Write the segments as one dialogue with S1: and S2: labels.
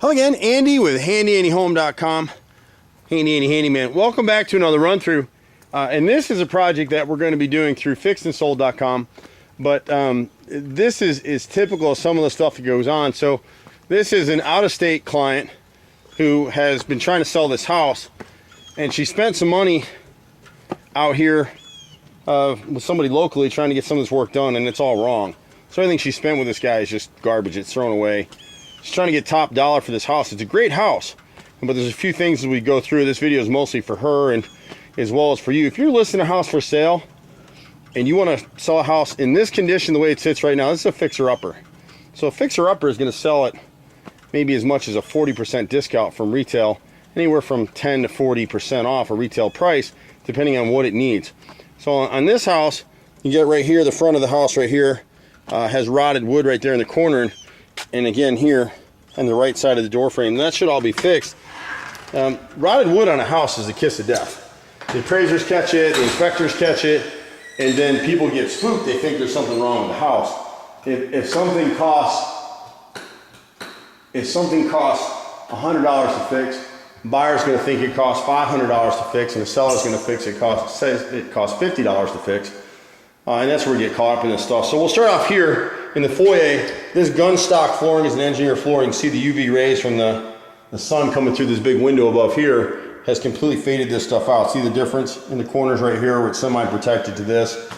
S1: Hello again, Andy with HandyAndyHome.com. Handy Andy Handyman. Welcome back to another run through. And this is a project that we're going to be doing through fixedandsold.com. But this is typical of some of the stuff that goes on. So this is an out-of-state client who has been trying to sell this house, and she spent some money out here with somebody locally trying to get some of this work done, and it's all wrong. So everything she spent with this guy is just garbage. It's thrown away. She's trying to get top dollar for this house. It's a great house, but there's a few things as we go through. This video is mostly for her and as well as for you. If you're listing a house for sale and you want to sell a house in this condition the way it sits right now, this is a fixer-upper. So a fixer-upper is going to sell it maybe as much as a 40% discount from retail, anywhere from 10 to 40% off a retail price, depending on what it needs. So on this house, you get right here, the front of the house right here has rotted wood right there in the corner, and again here on the right side of the door frame. That should all be fixed. Rotted wood on a house is the kiss of death. The appraisers catch it, the inspectors catch it, and then people get spooked. They think there's something wrong with the house. If something costs $100 to fix, buyer's going to think it costs $500 to fix, and the seller's going to fix it says it costs $50 to fix. And that's where we get caught up in this stuff. So we'll start off here in the foyer. This gun stock flooring is an engineered floor. You can see the UV rays from the sun coming through this big window above here has completely faded this stuff out. See the difference in the corners right here where it's semi-protected to this.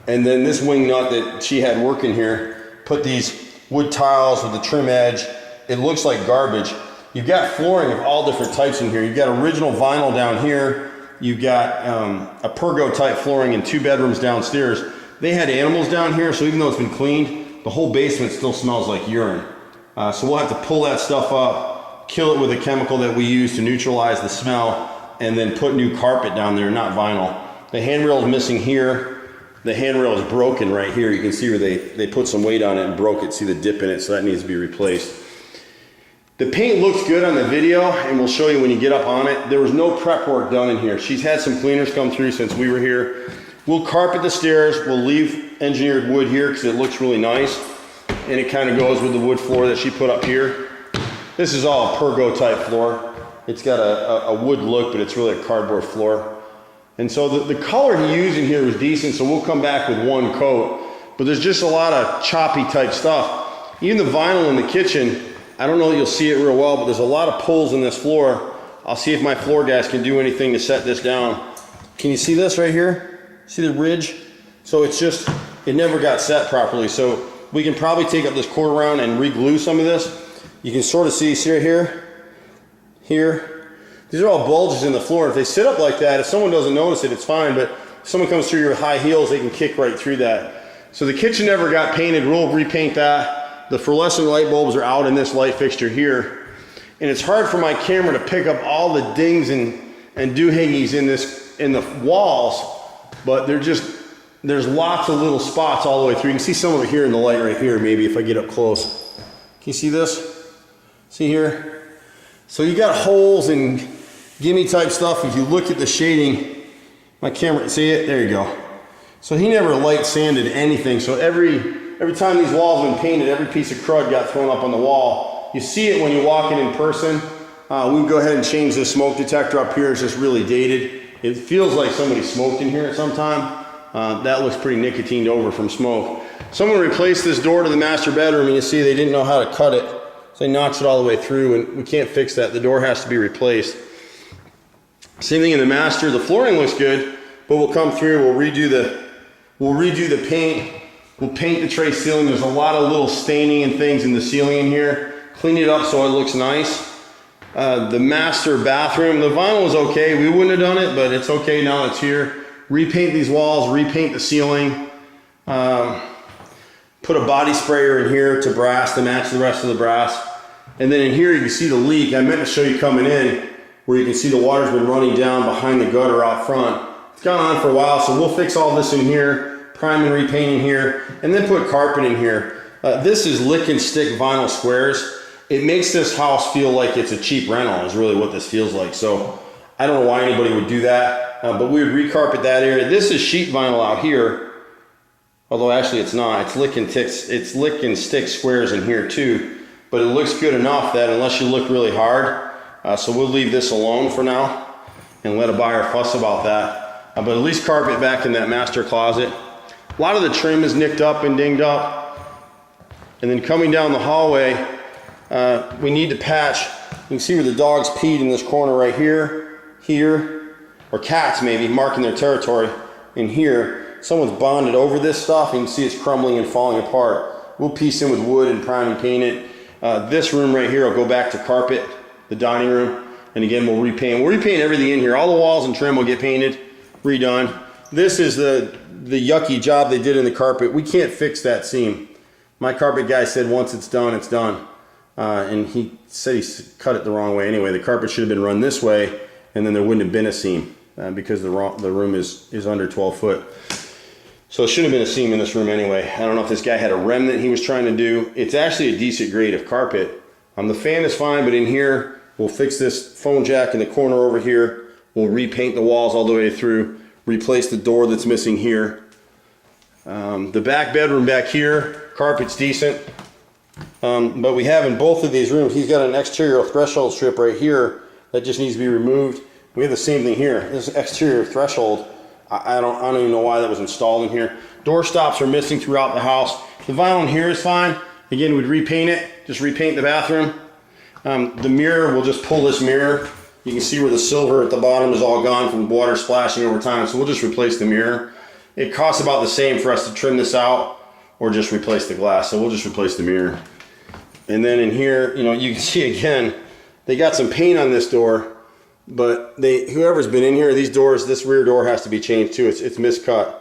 S1: And then this wing nut that she had working here, put these wood tiles with the trim edge. It looks like garbage. You've got flooring of all different types in here. You've got original vinyl down here. You've got a pergo type flooring in 2 bedrooms downstairs. They had animals down here, so even though it's been cleaned, the whole basement still smells like urine. So we'll have to pull that stuff up, kill it with a chemical that we use to neutralize the smell, and then put new carpet down there, not vinyl. The handrail is missing here. The handrail is broken right here. You can see where they put some weight on it and broke it. See the dip in it, so that needs to be replaced. The paint looks good on the video, and we'll show you when you get up on it. There was no prep work done in here. She's had some cleaners come through since we were here. We'll carpet the stairs. We'll leave engineered wood here because it looks really nice, and it kind of goes with the wood floor that she put up here. This is all a pergo type floor. It's got a wood look, but it's really a cardboard floor. And so the color he used in here was decent, so we'll come back with one coat. But there's just a lot of choppy type stuff. Even the vinyl in the kitchen, I don't know that you'll see it real well, but there's a lot of pulls in this floor. I'll see if my floor guys can do anything to set this down. Can you see this right here? See the ridge? So it's just, it never got set properly. So we can probably take up this quarter round and re-glue some of this. You can sort of see right here, here. These are all bulges in the floor. If they sit up like that, if someone doesn't notice it, it's fine, but if someone comes through your high heels, they can kick right through that. So the kitchen never got painted. We'll repaint that. The fluorescent light bulbs are out in this light fixture here. And it's hard for my camera to pick up all the dings and doohickeys in the walls, but there's lots of little spots all the way through. You can see some of it here in the light right here, maybe if I get up close. Can you see this? See here? So you got holes and gimme type stuff. If you look at the shading, my camera, see it? There you go. So he never light sanded anything. So every time these walls have been painted, every piece of crud got thrown up on the wall. You see it when you walk in person. We can go ahead and change this smoke detector up here. It's just really dated. It feels like somebody smoked in here at some time. That looks pretty nicotined over from smoke. Someone replaced this door to the master bedroom, and you see they didn't know how to cut it. So they notched it all the way through, and we can't fix that. The door has to be replaced. Same thing in the master. The flooring looks good, but we'll come through, we'll redo the paint. We'll paint the tray ceiling. There's a lot of little staining and things in the ceiling in here. Clean it up so it looks nice. The master bathroom, the vinyl is okay. We wouldn't have done it, but it's okay now it's here. Repaint these walls, repaint the ceiling. Put a body sprayer in here to brass to match the rest of the brass. And then in here you can see the leak. I meant to show you coming in where you can see the water's been running down behind the gutter out front. It's gone on for a while, so we'll fix all this in here. Prime and repaint in here, and then put carpet in here. This is lick and stick vinyl squares. It makes this house feel like it's a cheap rental is really what this feels like. So I don't know why anybody would do that, but we would recarpet that area. This is sheet vinyl out here, although actually it's not. It's lick and stick squares in here too. but it looks good enough that unless you look really hard, so we'll leave this alone for now and let a buyer fuss about that. But at least carpet back in that master closet. A lot of the trim is nicked up and dinged up. And then coming down the hallway, we need to patch. You can see where the dogs peed in this corner right here, or cats maybe, marking their territory in here. Someone's bonded over this stuff, and you can see it's crumbling and falling apart. We'll piece in with wood and prime and paint it. This room right here will go back to carpet, the dining room. And again, we'll repaint. We'll repaint everything in here. All the walls and trim will get painted, redone. This is the yucky job they did in the carpet. We can't fix that seam. My carpet guy said once it's done, it's done. And he said he cut it the wrong way anyway. The carpet should have been run this way, and then there wouldn't have been a seam because the room is under 12 foot. So it shouldn't have been a seam in this room anyway. I don't know if this guy had a remnant he was trying to do. It's actually a decent grade of carpet. The fan is fine, but in here, we'll fix this phone jack in the corner over here. We'll repaint the walls all the way through, replace the door that's missing here. The back bedroom back here, carpet's decent. But we have in both of these rooms, he's got an exterior threshold strip right here that just needs to be removed. We have the same thing here. This exterior threshold, I don't even know why that was installed in here. Door stops are missing throughout the house. The vinyl in here is fine. Again, we'd repaint it, just repaint the bathroom. The mirror, we'll just pull this mirror. You can see where the silver at the bottom is all gone from water splashing over time, so we'll just replace the mirror. It costs about the same for us to trim this out or just replace the glass, so we'll just replace the mirror. And then in here, you can see again, they got some paint on this door, but whoever's been in here, these doors, this rear door has to be changed too. It's miscut.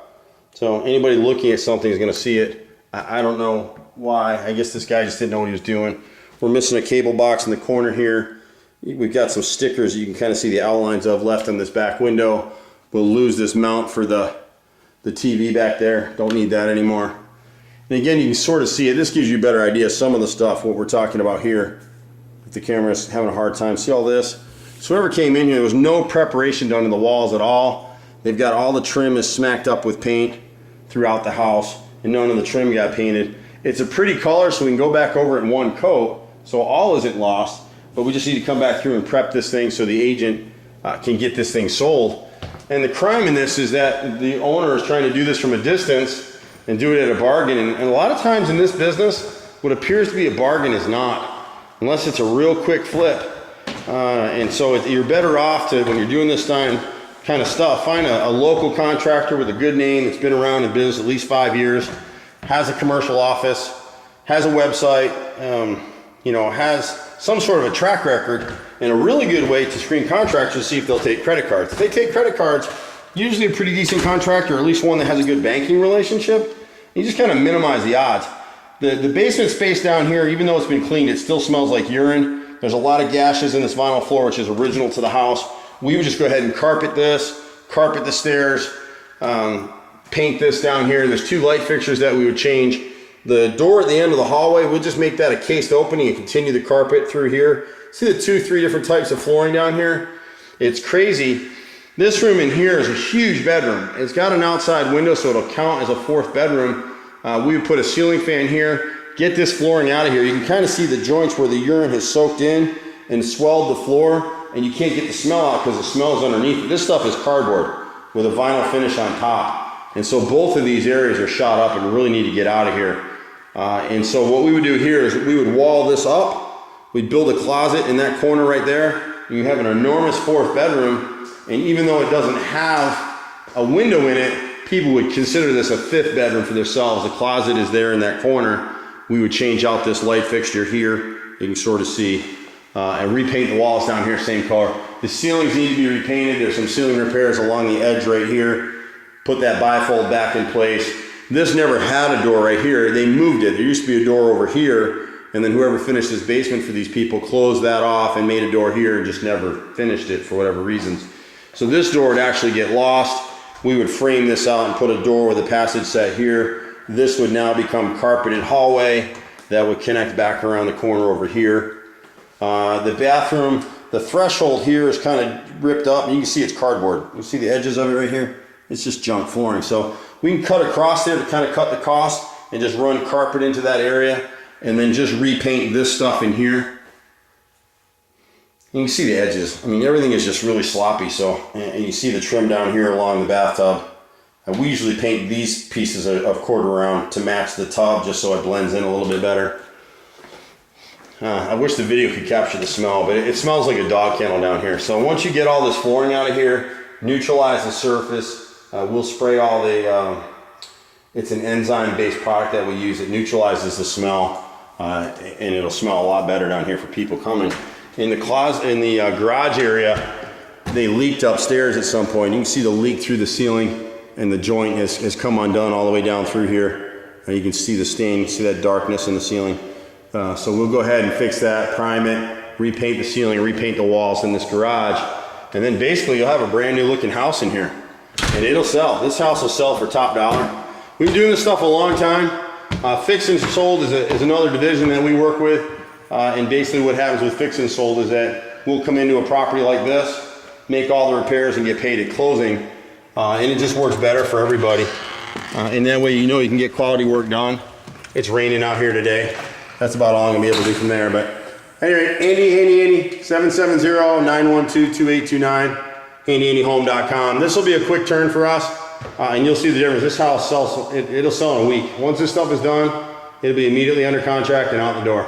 S1: So anybody looking at something is gonna see it. I don't know why. I guess this guy just didn't know what he was doing. We're missing a cable box in the corner here. We've got some stickers you can kind of see the outlines of left on this back window. We'll lose this mount for the TV back there. Don't need that anymore. And again, you can sort of see it. This gives you a better idea of some of the stuff, what we're talking about here. If the camera's having a hard time, see all this? So whoever came in here, there was no preparation done to the walls at all. They've got all the trim is smacked up with paint throughout the house, and none of the trim got painted. It's a pretty color, so we can go back over it in one coat, so all isn't lost, but we just need to come back through and prep this thing so the agent can get this thing sold. And the crime in this is that the owner is trying to do this from a distance and do it at a bargain. And a lot of times in this business, what appears to be a bargain is not, unless it's a real quick flip. And so you're better off to, when you're doing this kind of stuff, find a local contractor with a good name that's been around in business at least 5 years, has a commercial office, has a website, has some sort of a track record, and a really good way to screen contractors to see if they'll take credit cards. If they take credit cards, usually a pretty decent contractor, or at least one that has a good banking relationship. You just kind of minimize the odds. The basement space down here, even though it's been cleaned, it still smells like urine. There's a lot of gashes in this vinyl floor, which is original to the house. We would just go ahead and carpet this, carpet the stairs, paint this down here. There's 2 light fixtures that we would change. The door at the end of the hallway, we'll just make that a cased opening and continue the carpet through here. See the 2-3 different types of flooring down here? It's crazy. This room in here is a huge bedroom. It's got an outside window, so it'll count as a 4th bedroom. We would put a ceiling fan here, get this flooring out of here. You can kind of see the joints where the urine has soaked in and swelled the floor, and you can't get the smell out because the smell is underneath it. This stuff is cardboard with a vinyl finish on top. And so both of these areas are shot up and really need to get out of here. And so what we would do here is we would wall this up. We'd build a closet in that corner right there. You have an enormous 4th bedroom. And even though it doesn't have a window in it, people would consider this a 5th bedroom for themselves. The closet is there in that corner. We would change out this light fixture here. You can sort of see, and repaint the walls down here, same color. The ceilings need to be repainted. There's some ceiling repairs along the edge right here. Put that bifold back in place. This never had a door right here. They moved it. There used to be a door over here, and then whoever finished this basement for these people closed that off and made a door here and just never finished it for whatever reasons. So this door would actually get lost. We would frame this out and put a door with a passage set here. This would now become carpeted hallway that would connect back around the corner over here. The bathroom, the threshold here is kind of ripped up. You can see it's cardboard. You see the edges of it right here? It's just junk flooring. So we can cut across there to kind of cut the cost and just run carpet into that area. and then just repaint this stuff in here. You can see the edges. I mean, everything is just really sloppy. So, and you see the trim down here along the bathtub. We usually paint these pieces of quarter round to match the tub, just so it blends in a little bit better. I wish the video could capture the smell, but it smells like a dog kennel down here. So once you get all this flooring out of here, neutralize the surface. We'll spray all the, it's an enzyme-based product that we use. It neutralizes the smell, and it'll smell a lot better down here for people coming. In the closet, in the garage area, they leaked upstairs at some point. You can see the leak through the ceiling, and the joint has come undone all the way down through here. You can see the stain, you can see that darkness in the ceiling. So we'll go ahead and fix that, prime it, repaint the ceiling, repaint the walls in this garage, and then basically you'll have a brand new looking house in here. And it'll sell. This house will sell for top dollar. We've been doing this stuff a long time. Fix and sold is another division that we work with. And basically what happens with fix and sold is that we'll come into a property like this, make all the repairs and get paid at closing. And it just works better for everybody. And that way you know you can get quality work done. It's raining out here today. That's about all I'm gonna be able to do from there. But anyway, Andy, 770-912-2829, HandyAndyHome.com. This will be a quick turn for us, and you'll see the difference. This house sells, it'll sell in a week. Once this stuff is done, it'll be immediately under contract and out the door.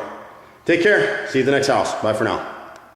S1: Take care. See you at the next house. Bye for now.